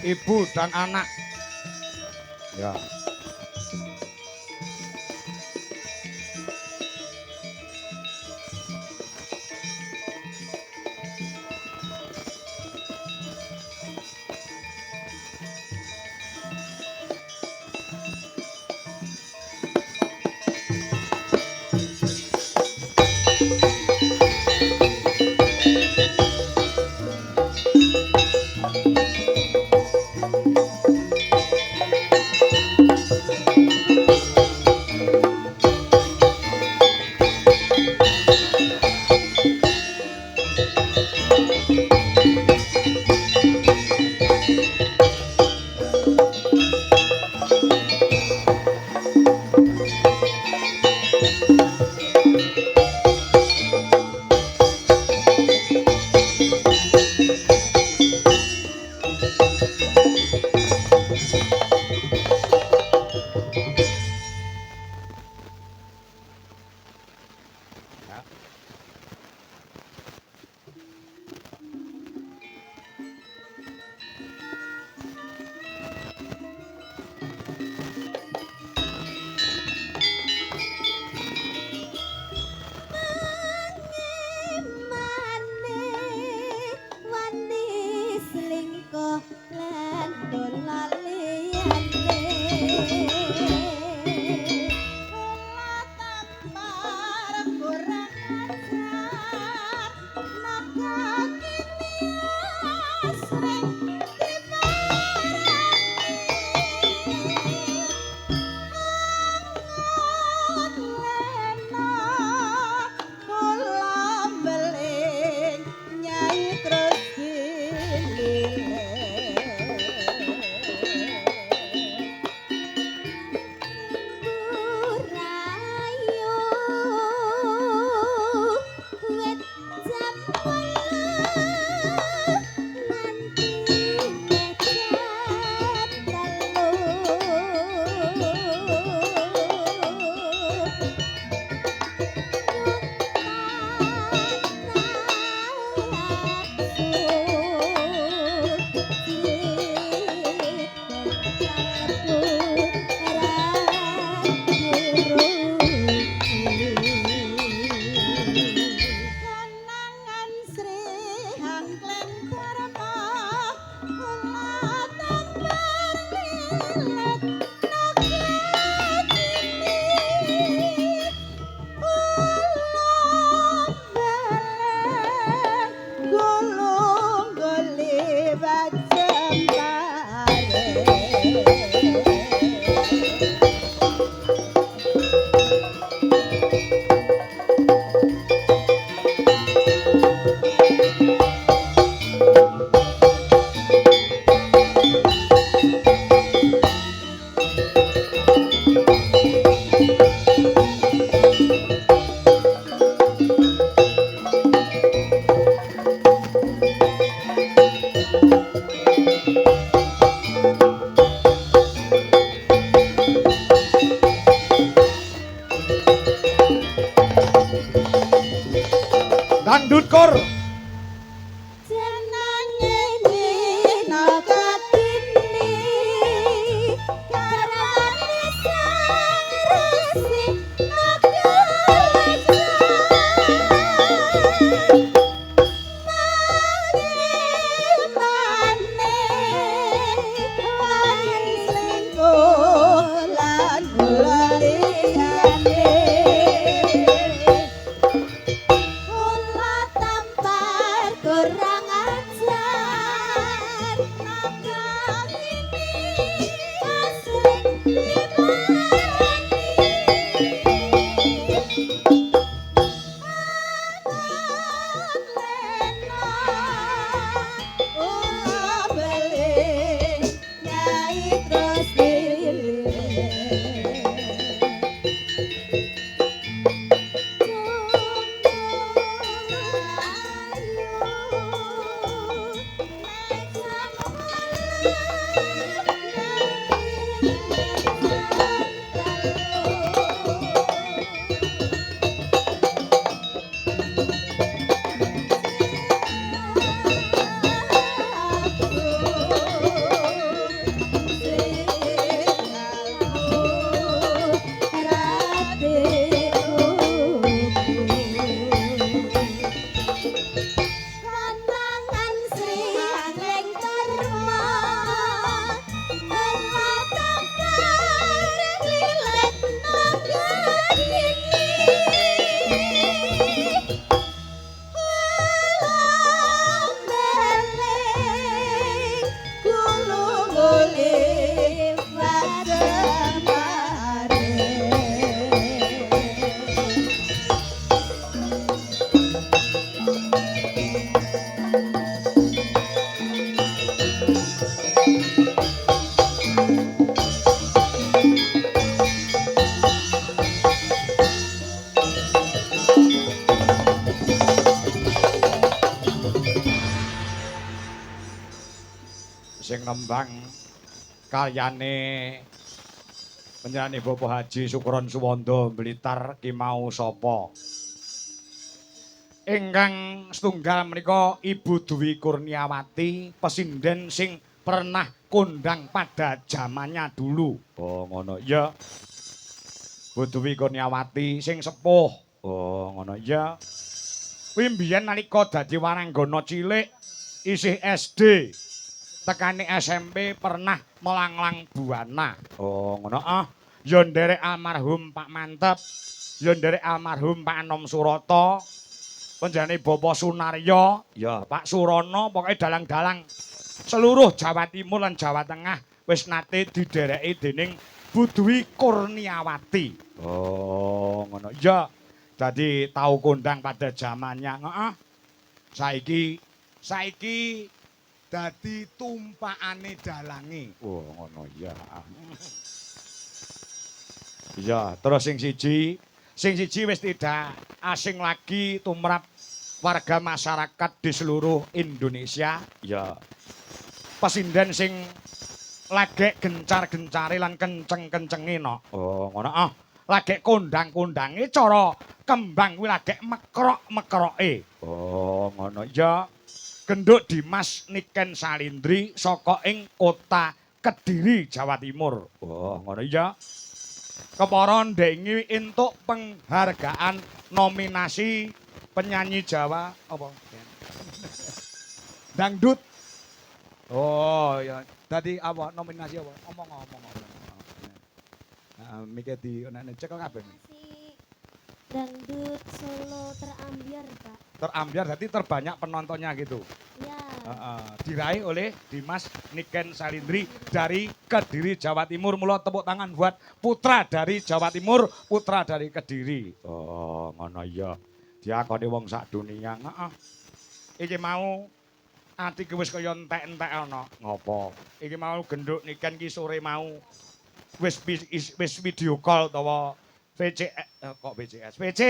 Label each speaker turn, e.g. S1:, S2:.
S1: ibu dan anak. Ya. Dangdut Kor.
S2: Tanpa
S1: sing nembang karyane penyanyi Bapak Haji Sukron Suwondo Blitar ki mau sapa? Ingkang setunggal menika Ibu Dwi Kurniawati, pesinden sing pernah kondang pada zamannya dulu. Oh, ngono. Ya. Bu Dwi Kurniawati sing sepuh. Oh, ngono. Ya. Kuwi mbiyen nalika dadi waranggana cilik isih SD. Tekane SMP pernah melanglang buana. Oh, ngono. Ah, ya nderek almarhum Pak Mantep, ya nderek almarhum Pak Anom Surata. Panjenengane Bapak Sunaryo, ya Pak Surono, pokoke dalang-dalang seluruh Jawa Timur lan Jawa Tengah wis nate didereki dening Bu Dwi Kurniawati. Oh, ngono. Ya. Dadi tau kondang pada zamannya, heeh. Saiki dadi tumpakane dalange. Oh, ngono ya. Ya, terus sing siji wis tidak asing lagi tumrap warga masyarakat di seluruh Indonesia. Ya. Pesinden sing lagek gencar-gencare lan kenceng-kencenge no. Oh, ngono ah. Lagek kondang-kondange cara kembang kuwi lagek mekrok-mekroke. Oh, ngono ya. Genduk Dimas Niken Salindri saka ing kota Kediri, Jawa Timur. Oh, ngono ya. Kepara ndengi entuk penghargaan nominasi penyanyi Jawa apa? Dangdut. Oh ya, tadi apa nominasi apa? Omong. Nah, mikir di nek cek kabeh.
S2: Dangdut Solo Terambiar, Pak.
S1: Terambiar berarti terbanyak penontonnya gitu.
S2: Ya.
S1: Diraih oleh Dimas Niken Salindri dari Kediri, Jawa Timur. Mula tepuk tangan buat putra dari Jawa Timur, putra dari Kediri. Oh, ngono ya. Diakoni wong sak dunia. Heeh. Iki mau atiku wis kaya entek-entek ana. Ngopo? Iki mau genduk Niken ki sore mau wis video call utawa VCS kok VCS. VC.